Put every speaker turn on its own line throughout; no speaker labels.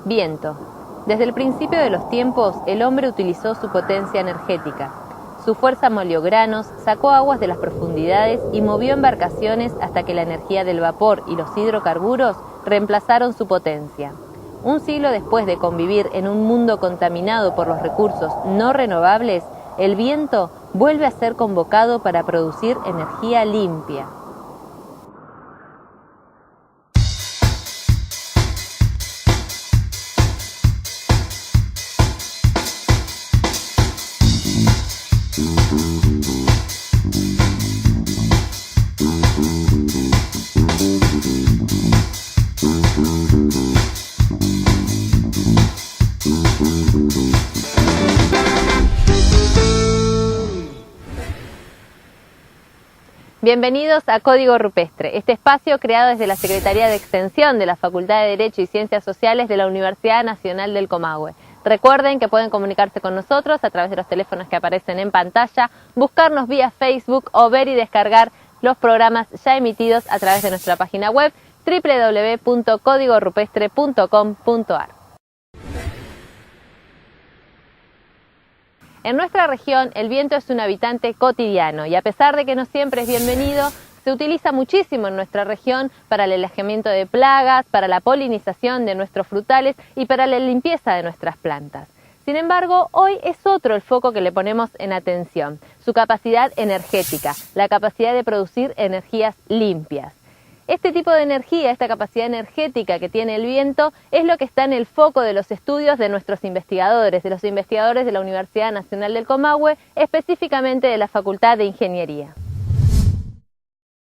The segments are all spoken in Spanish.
Viento. Desde el principio de los tiempos, el hombre utilizó su potencia energética. Su fuerza molió granos, sacó aguas de las profundidades y movió embarcaciones hasta que la energía del vapor y los hidrocarburos reemplazaron su potencia. Un siglo después de convivir en un mundo contaminado por los recursos no renovables, el viento vuelve a ser convocado para producir energía limpia. Bienvenidos a Código Rupestre, este espacio creado desde la Secretaría de Extensión de la Facultad de Derecho y Ciencias Sociales de la Universidad Nacional del Comahue. Recuerden que pueden comunicarse con nosotros a través de los teléfonos que aparecen en pantalla, buscarnos vía Facebook o ver y descargar los programas ya emitidos a través de nuestra página web www.códigorupestre.com.ar. En nuestra región, el viento es un habitante cotidiano y a pesar de que no siempre es bienvenido, se utiliza muchísimo en nuestra región para el alejamiento de plagas, para la polinización de nuestros frutales y para la limpieza de nuestras plantas. Sin embargo, hoy es otro el foco que le ponemos en atención, su capacidad energética, la capacidad de producir energías limpias. Este tipo de energía, esta capacidad energética que tiene el viento, es lo que está en el foco de los estudios de nuestros investigadores, de los investigadores de la Universidad Nacional del Comahue, específicamente de la Facultad de Ingeniería.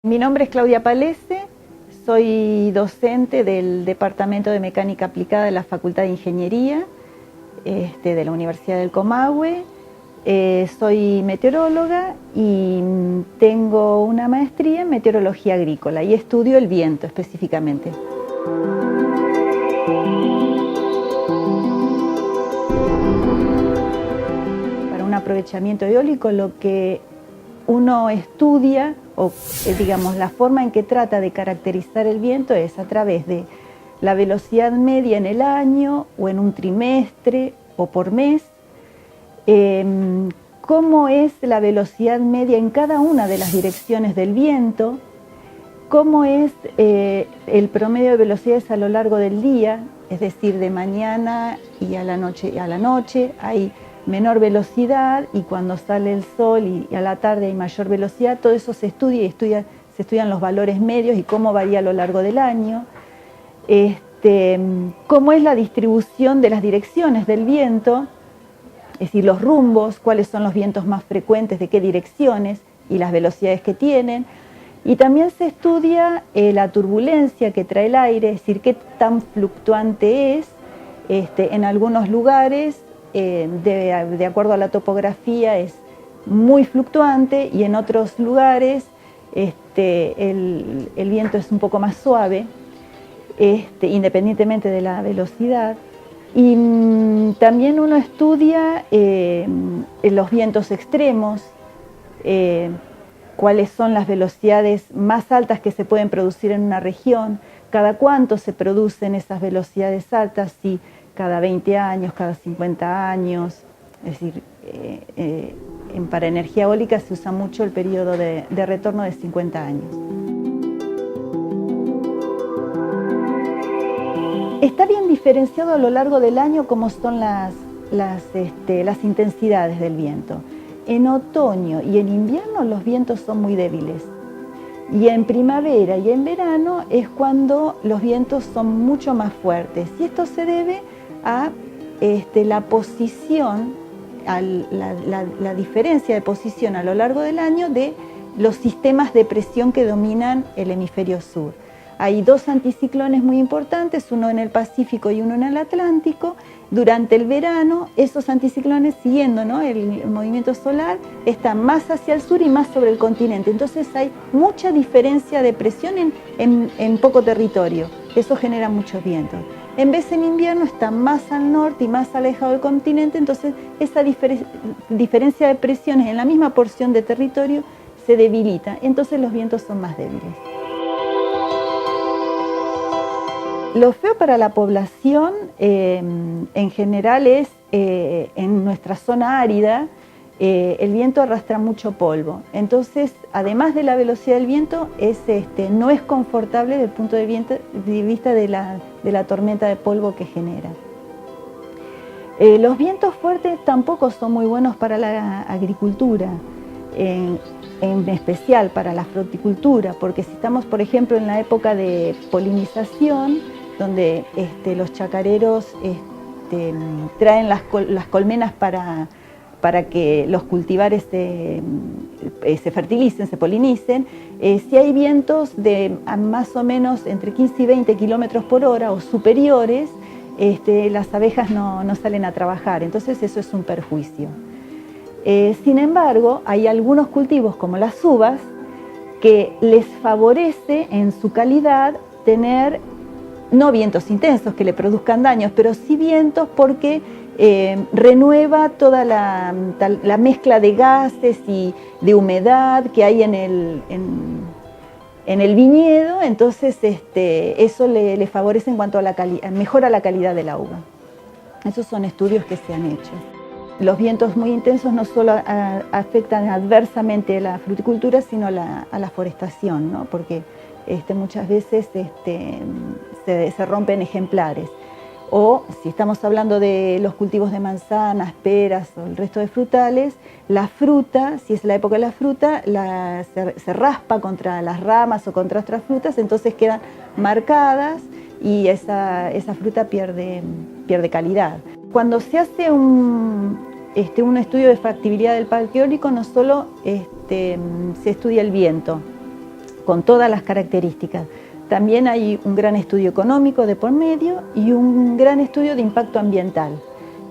Mi nombre es Claudia Palese, soy docente del Departamento de Mecánica Aplicada de la Facultad de Ingeniería de la Universidad del Comahue. Soy meteoróloga y tengo una maestría en meteorología agrícola y estudio el viento específicamente. Para un aprovechamiento eólico lo que uno estudia, o digamos la forma en que trata de caracterizar el viento es a través de la velocidad media en el año o en un trimestre o por mes. Cómo es la velocidad media en cada una de las direcciones del viento, cómo es el promedio de velocidades a lo largo del día, es decir, de mañana y a la noche hay menor velocidad y cuando sale el sol y a la tarde hay mayor velocidad. Todo eso se estudia y se estudian los valores medios y cómo varía a lo largo del año. Cómo es la distribución de las direcciones del viento, es decir, los rumbos, cuáles son los vientos más frecuentes, de qué direcciones y las velocidades que tienen. Y también se estudia la turbulencia que trae el aire, es decir, qué tan fluctuante es. En algunos lugares, de acuerdo a la topografía, es muy fluctuante y en otros lugares el viento es un poco más suave, independientemente de la velocidad. Y también uno estudia los vientos extremos, cuáles son las velocidades más altas que se pueden producir en una región, cada cuánto se producen esas velocidades altas, si cada 20 años, cada 50 años. Es decir, para energía eólica se usa mucho el periodo de retorno de 50 años. Está bien diferenciado a lo largo del año cómo son las intensidades del viento. En otoño y en invierno los vientos son muy débiles. Y en primavera y en verano es cuando los vientos son mucho más fuertes. Y esto se debe a la posición, a la diferencia de posición a lo largo del año de los sistemas de presión que dominan el hemisferio sur. Hay dos anticiclones muy importantes, uno en el Pacífico y uno en el Atlántico. Durante el verano, esos anticiclones, siguiendo, ¿no?, el movimiento solar, están más hacia el sur y más sobre el continente. Entonces hay mucha diferencia de presión en poco territorio. Eso genera muchos vientos. En vez en invierno está más al norte y más alejado del continente, entonces esa diferencia de presiones en la misma porción de territorio se debilita. Entonces los vientos son más débiles. Lo feo para la población en general es en nuestra zona árida, el viento arrastra mucho polvo. Entonces, además de la velocidad del viento, no es confortable desde el punto de vista de la tormenta de polvo que genera. Los vientos fuertes tampoco son muy buenos para la agricultura, en especial para la fruticultura, porque si estamos, por ejemplo, en la época de polinización, donde los chacareros traen las colmenas para que los cultivares se fertilicen, se polinicen, si hay vientos de más o menos entre 15 y 20 kilómetros por hora o superiores, las abejas no salen a trabajar, entonces eso es un perjuicio. Sin embargo, hay algunos cultivos como las uvas que les favorece en su calidad tener no vientos intensos que le produzcan daños, pero sí vientos porque renueva toda la mezcla de gases y de humedad que hay en el viñedo, entonces eso le favorece en cuanto a mejora la calidad de la uva. Esos son estudios que se han hecho. Los vientos muy intensos no solo afectan adversamente a la fruticultura, sino a la forestación, ¿no? Porque muchas veces se rompen ejemplares. O si estamos hablando de los cultivos de manzanas, peras o el resto de frutales, la fruta, si es la época de la fruta, se raspa contra las ramas o contra otras frutas, entonces quedan marcadas y esa fruta pierde calidad. Cuando se hace un estudio de factibilidad del parque eólico, no solo se estudia el viento, con todas las características. También hay un gran estudio económico de por medio y un gran estudio de impacto ambiental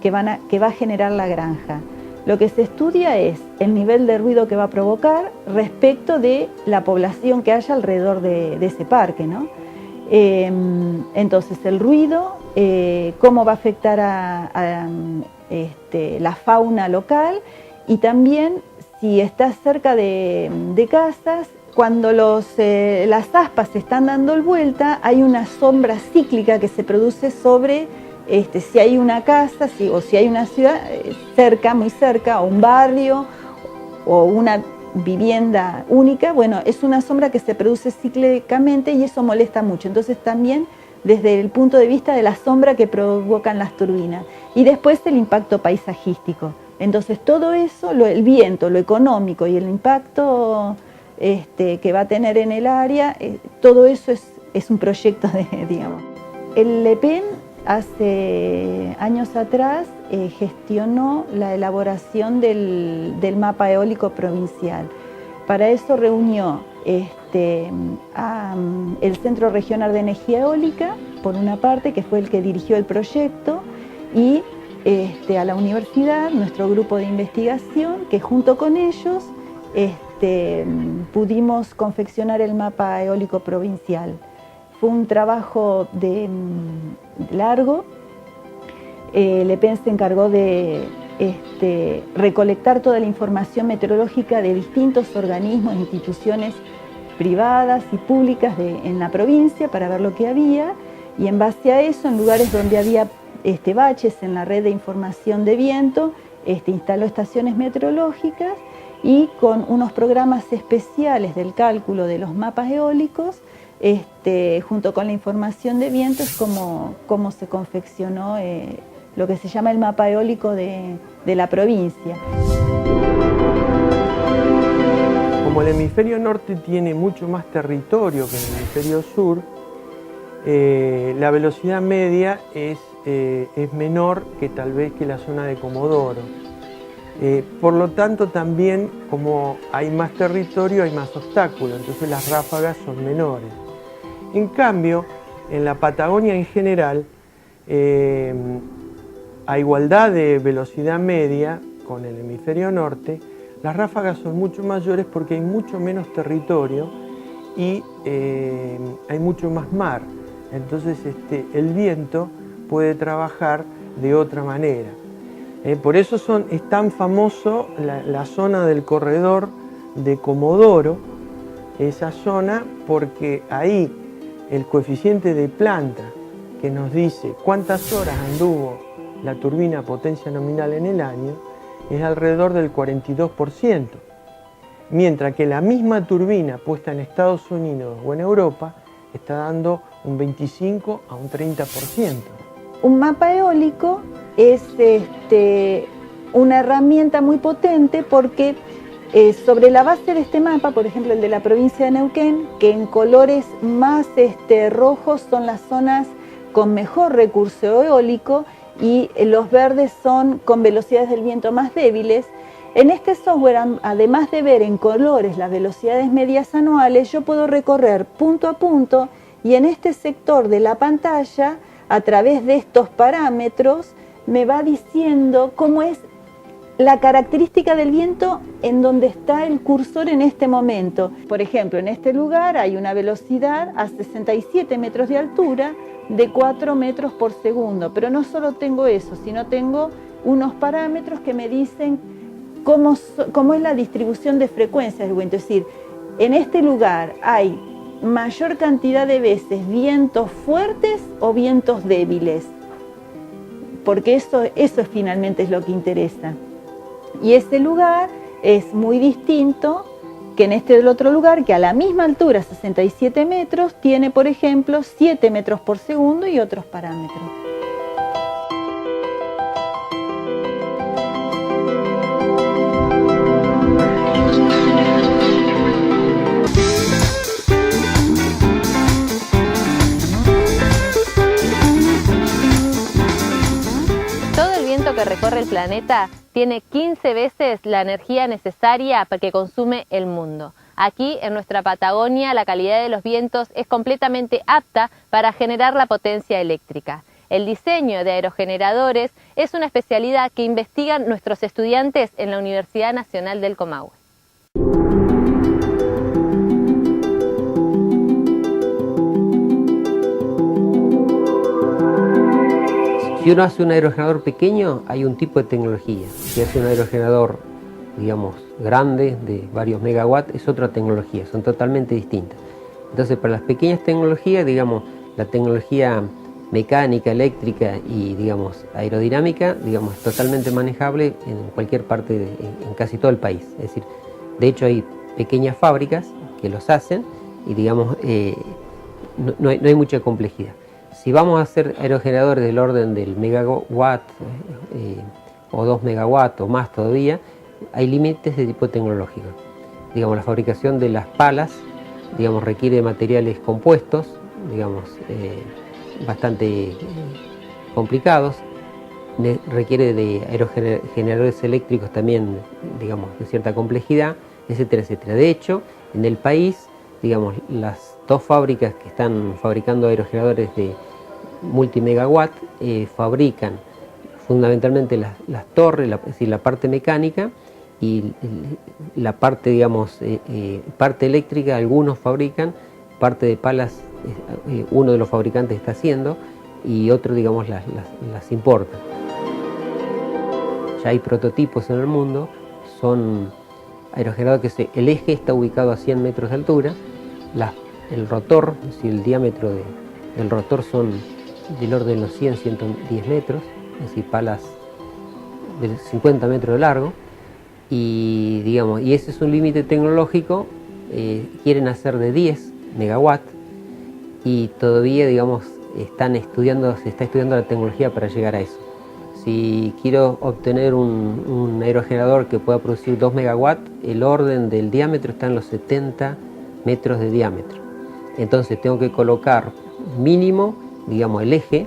que va a generar la granja. Lo que se estudia es el nivel de ruido que va a provocar respecto de la población que haya alrededor de ese parque, ¿no? Entonces el ruido, cómo va a afectar a la fauna local, y también si está cerca de casas. Cuando las aspas se están dando vuelta, hay una sombra cíclica que se produce sobre si hay una casa o si hay una ciudad cerca, muy cerca, o un barrio o una vivienda única. Bueno, es una sombra que se produce cíclicamente y eso molesta mucho. Entonces también desde el punto de vista de la sombra que provocan las turbinas. Y después el impacto paisajístico. Entonces todo eso, el viento, lo económico y el impacto que va a tener en el área, todo eso es un proyecto digamos. El LEPEN hace años atrás gestionó la elaboración del mapa eólico provincial. Para eso reunió el Centro Regional de Energía Eólica, por una parte, que fue el que dirigió el proyecto, y a la universidad, nuestro grupo de investigación, que junto con ellos pudimos confeccionar el mapa eólico provincial. Fue un trabajo largo. LEPEN se encargó de recolectar toda la información meteorológica de distintos organismos e instituciones privadas y públicas en la provincia para ver lo que había, y en base a eso, en lugares donde había baches en la red de información de viento, instaló estaciones meteorológicas, y con unos programas especiales del cálculo de los mapas eólicos, junto con la información de viento, es como se confeccionó lo que se llama el mapa eólico de la provincia.
Como el hemisferio norte tiene mucho más territorio que el hemisferio sur, la velocidad media es menor que tal vez que la zona de Comodoro. Por lo tanto, también como hay más territorio, hay más obstáculos, entonces las ráfagas son menores. En cambio, en la Patagonia en general, a igualdad de velocidad media con el hemisferio norte, las ráfagas son mucho mayores porque hay mucho menos territorio y hay mucho más mar. Entonces el viento puede trabajar de otra manera. Por eso es tan famoso la zona del corredor de Comodoro, esa zona, porque ahí el coeficiente de planta que nos dice cuántas horas anduvo la turbina a potencia nominal en el año es alrededor del 42%, mientras que la misma turbina puesta en Estados Unidos o en Europa está dando un 25 a un 30%.
Un mapa eólico es una herramienta muy potente porque sobre la base de este mapa, por ejemplo el de la provincia de Neuquén, que en colores más rojos son las zonas con mejor recurso eólico y los verdes son con velocidades del viento más débiles. En este software, además de ver en colores las velocidades medias anuales, yo puedo recorrer punto a punto y en este sector de la pantalla, a través de estos parámetros, me va diciendo cómo es la característica del viento en donde está el cursor en este momento. Por ejemplo, en este lugar hay una velocidad a 67 metros de altura de 4 metros por segundo, pero no solo tengo eso, sino tengo unos parámetros que me dicen cómo es la distribución de frecuencias del viento. Es decir, en este lugar hay mayor cantidad de veces vientos fuertes o vientos débiles, porque eso finalmente es lo que interesa. Y ese lugar es muy distinto que en este del otro lugar, que a la misma altura, 67 metros, tiene, por ejemplo, 7 metros por segundo y otros parámetros.
Que recorre el planeta tiene 15 veces la energía necesaria para que consume el mundo. Aquí, en nuestra Patagonia, la calidad de los vientos es completamente apta para generar la potencia eléctrica. El diseño de aerogeneradores es una especialidad que investigan nuestros estudiantes en la Universidad Nacional del Comahue.
Si uno hace un aerogenerador pequeño, hay un tipo de tecnología. Si hace un aerogenerador, digamos, grande, de varios megawatts, es otra tecnología, son totalmente distintas. Entonces, para las pequeñas tecnologías, digamos, la tecnología mecánica, eléctrica y, digamos, aerodinámica, digamos, es totalmente manejable en cualquier parte, en casi todo el país. Es decir, de hecho hay pequeñas fábricas que los hacen y, digamos, no hay mucha complejidad. Si vamos a hacer aerogeneradores del orden del megawatt o 2 megawatts o más todavía, hay límites de tipo tecnológico. Digamos, la fabricación de las palas, digamos, requiere de materiales compuestos, digamos, bastante complicados, requiere de aerogeneradores eléctricos también, digamos, de cierta complejidad, etcétera, etcétera. De hecho, en el país, digamos, las dos fábricas que están fabricando aerogeneradores de multimegawatt fabrican fundamentalmente las torres, es decir, la parte mecánica y la parte, digamos, parte eléctrica. Algunos fabrican, parte de palas uno de los fabricantes está haciendo y otro, digamos, las importa. Ya hay prototipos en el mundo, son aerogeneradores que el eje está ubicado a 100 metros de altura, el rotor, es decir, el diámetro del rotor son del orden de los 110 metros, es decir, palas de 50 metros de largo, y, digamos, y ese es un límite tecnológico. Quieren hacer de 10 megawatts y todavía, digamos, se está estudiando la tecnología para llegar a eso. Si quiero obtener un aerogenerador que pueda producir 2 megawatts, el orden del diámetro está en los 70 metros de diámetro. Entonces tengo que colocar mínimo, digamos, el eje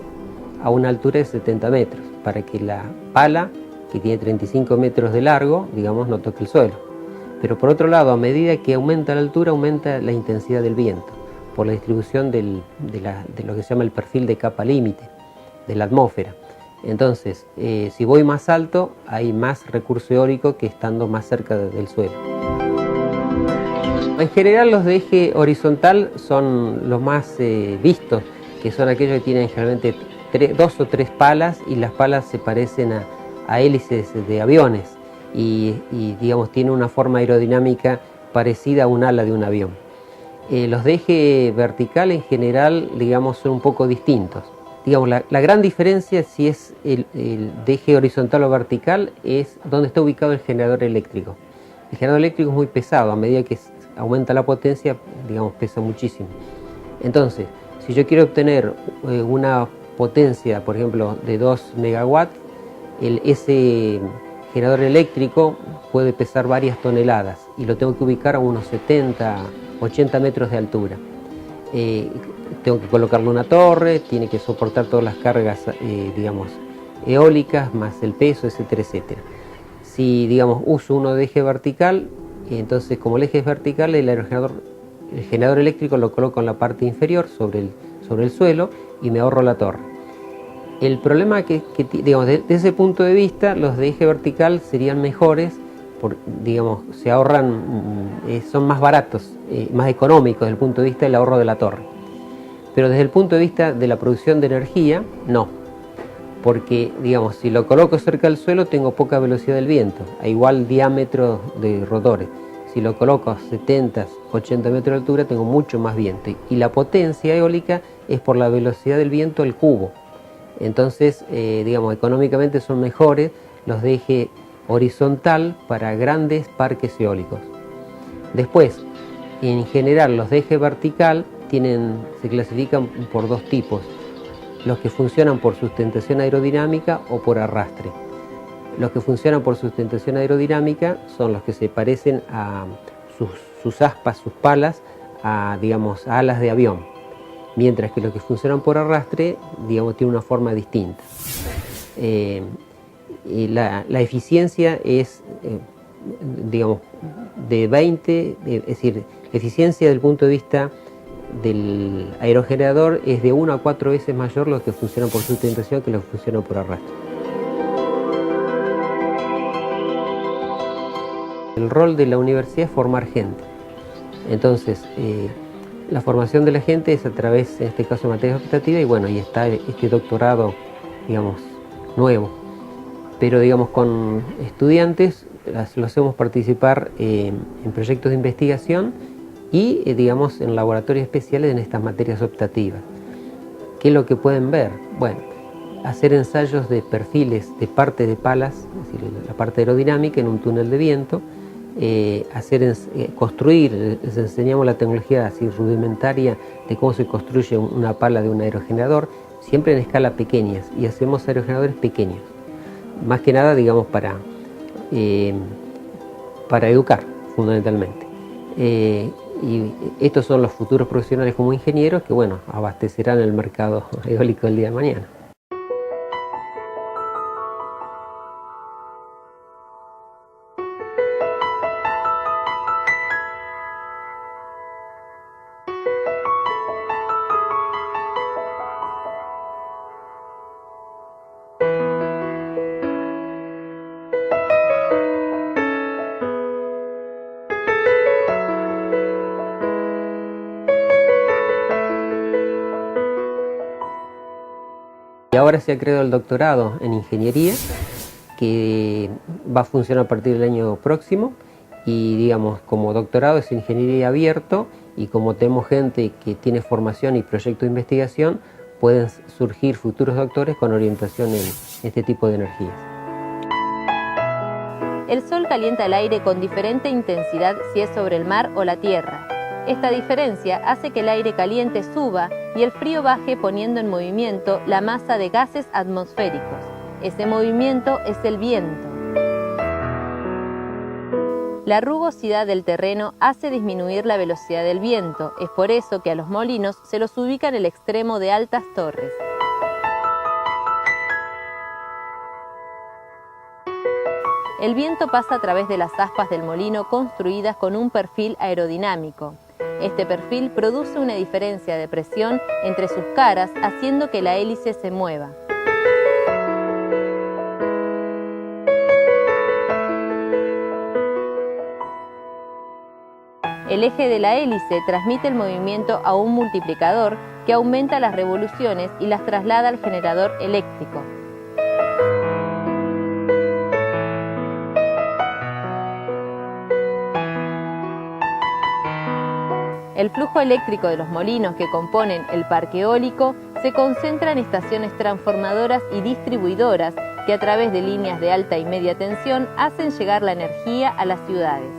a una altura de 70 metros para que la pala, que tiene 35 metros de largo, digamos, no toque el suelo. Pero por otro lado, a medida que aumenta la altura, aumenta la intensidad del viento por la distribución de lo que se llama el perfil de capa límite de la atmósfera. Entonces, si voy más alto, hay más recurso eólico que estando más cerca del suelo. En general, los de eje horizontal son los más vistos, que son aquellos que tienen generalmente 2 o 3 palas, y las palas se parecen a hélices de aviones y digamos, tienen una forma aerodinámica parecida a un ala de un avión. Los de eje vertical en general, digamos, son un poco distintos. digamos, la gran diferencia si es de eje horizontal o vertical es donde está ubicado el generador eléctrico. El generador eléctrico es muy pesado, a medida que aumenta la potencia, digamos, pesa muchísimo. Entonces, si yo quiero obtener una potencia, por ejemplo, de 2 megawatts, ese generador eléctrico puede pesar varias toneladas y lo tengo que ubicar a unos 70, 80 metros de altura. Tengo que colocarle una torre, tiene que soportar todas las cargas, digamos, eólicas, más el peso, etcétera, etcétera. Si, digamos, uso uno de eje vertical, entonces como el eje es vertical, el generador eléctrico lo coloco en la parte inferior sobre el suelo y me ahorro la torre. El problema que digamos, desde ese punto de vista, los de eje vertical serían mejores, digamos, se ahorran, son más baratos, más económicos desde el punto de vista del ahorro de la torre. Pero desde el punto de vista de la producción de energía, no. Porque, digamos, si lo coloco cerca del suelo, tengo poca velocidad del viento, a igual diámetro de rotores. Si lo coloco a 70, 80 metros de altura, tengo mucho más viento. Y la potencia eólica es por la velocidad del viento al cubo. Entonces, digamos, económicamente son mejores los de eje horizontal para grandes parques eólicos. Después, en general, los de eje vertical se clasifican por dos tipos: los que funcionan por sustentación aerodinámica o por arrastre. Los que funcionan por sustentación aerodinámica son los que se parecen a sus aspas, sus palas, digamos, a alas de avión. Mientras que los que funcionan por arrastre, digamos, tienen una forma distinta. La eficiencia es, digamos, de 20, es decir, la eficiencia desde el punto de vista del aerogenerador es de 1 a 4 veces mayor los que funcionan por sustentación que los que funcionan por arrastre. El rol de la universidad es formar gente. Entonces, la formación de la gente es a través, en este caso, de materias optativas, y bueno, y está este doctorado, digamos, nuevo. Pero, digamos, con estudiantes los hacemos participar en proyectos de investigación y, digamos, en laboratorios especiales en estas materias optativas. ¿Qué es lo que pueden ver? Bueno, hacer ensayos de perfiles de parte de palas, es decir, la parte aerodinámica en un túnel de viento, construir, les enseñamos la tecnología así rudimentaria de cómo se construye una pala de un aerogenerador, siempre en escala pequeñas, y hacemos aerogeneradores pequeños, más que nada, digamos, para educar, fundamentalmente. Y estos son los futuros profesionales como ingenieros que, bueno, abastecerán el mercado eólico el día de mañana. Y ahora se ha creado el doctorado en ingeniería, que va a funcionar a partir del año próximo, y, digamos, como doctorado es ingeniería abierto, y como tenemos gente que tiene formación y proyectos de investigación, pueden surgir futuros doctores con orientación en este tipo de energías.
El sol calienta el aire con diferente intensidad si es sobre el mar o la tierra. Esta diferencia hace que el aire caliente suba y el frío baje, poniendo en movimiento la masa de gases atmosféricos. Ese movimiento es el viento. La rugosidad del terreno hace disminuir la velocidad del viento. Es por eso que a los molinos se los ubica en el extremo de altas torres. El viento pasa a través de las aspas del molino construidas con un perfil aerodinámico. Este perfil produce una diferencia de presión entre sus caras, haciendo que la hélice se mueva. El eje de la hélice transmite el movimiento a un multiplicador que aumenta las revoluciones y las traslada al generador eléctrico. El flujo eléctrico de los molinos que componen el parque eólico se concentra en estaciones transformadoras y distribuidoras que a través de líneas de alta y media tensión hacen llegar la energía a las ciudades.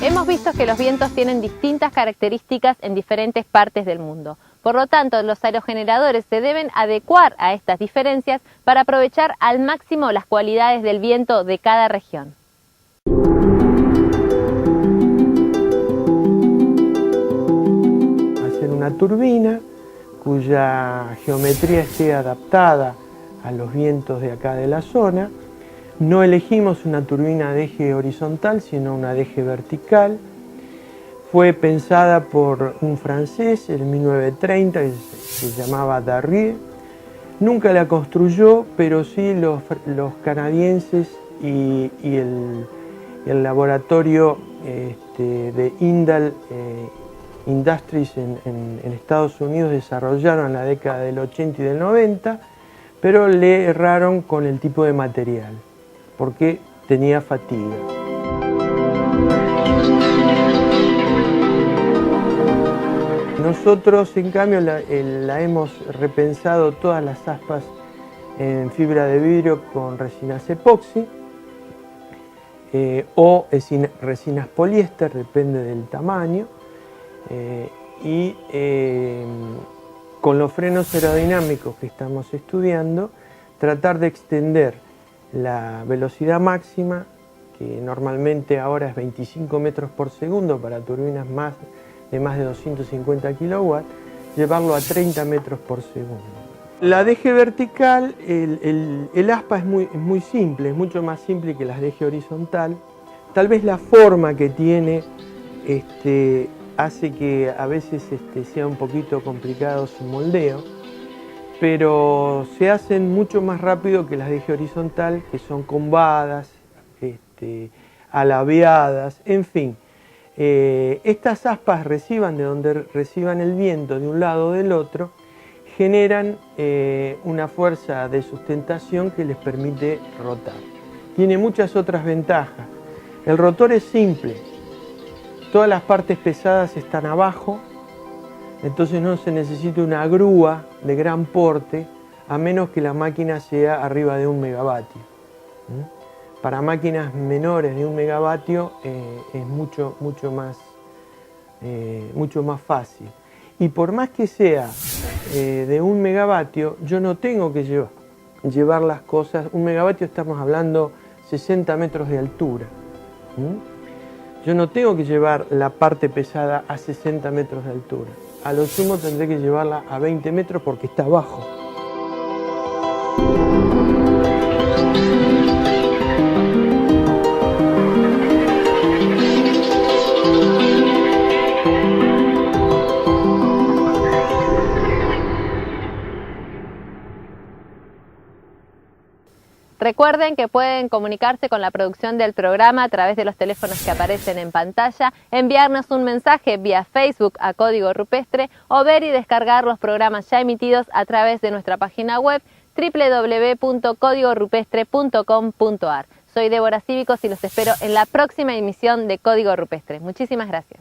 Hemos visto que los vientos tienen distintas características en diferentes partes del mundo. Por lo tanto, los aerogeneradores se deben adecuar a estas diferencias para aprovechar al máximo las cualidades del viento de cada región.
Hacer una turbina cuya geometría esté adaptada a los vientos de acá de la zona. No elegimos una turbina de eje horizontal, sino una de eje vertical. Fue pensada por un francés en 1930 que se llamaba Darrieux. Nunca la construyó, pero sí los canadienses y el laboratorio de Indal Industries en Estados Unidos desarrollaron en la década del 80 y del 90, pero le erraron con el tipo de material, porque tenía fatiga. Nosotros, en cambio, la hemos repensado todas las aspas en fibra de vidrio con resinas epoxi o resinas poliéster, depende del tamaño, y con los frenos aerodinámicos que estamos estudiando, tratar de extender la velocidad máxima, que normalmente ahora es 25 metros por segundo para turbinas de más de 250 kilowatts, llevarlo a 30 metros por segundo. La de eje vertical, el aspa es muy simple, es mucho más simple que las de eje horizontal. Tal vez la forma que tiene hace que a veces sea un poquito complicado su moldeo, pero se hacen mucho más rápido que las de eje horizontal, que son combadas, alabeadas, en fin. Estas aspas reciban de donde reciban el viento de un lado o del otro, generan una fuerza de sustentación que les permite rotar. Tiene muchas otras ventajas. El rotor es simple, todas las partes pesadas están abajo, entonces no se necesita una grúa de gran porte, a menos que la máquina sea arriba de 1 megavatio. Para máquinas menores de 1 megavatio es mucho más fácil. Y por más que sea de 1 megavatio, yo no tengo que llevar las cosas. 1 megavatio estamos hablando 60 metros de altura. Yo no tengo que llevar la parte pesada a 60 metros de altura. A lo sumo tendré que llevarla a 20 metros porque está abajo.
Recuerden que pueden comunicarse con la producción del programa a través de los teléfonos que aparecen en pantalla, enviarnos un mensaje vía Facebook a Código Rupestre o ver y descargar los programas ya emitidos a través de nuestra página web www.códigorupestre.com.ar. Soy Débora Cívicos y los espero en la próxima emisión de Código Rupestre. Muchísimas gracias.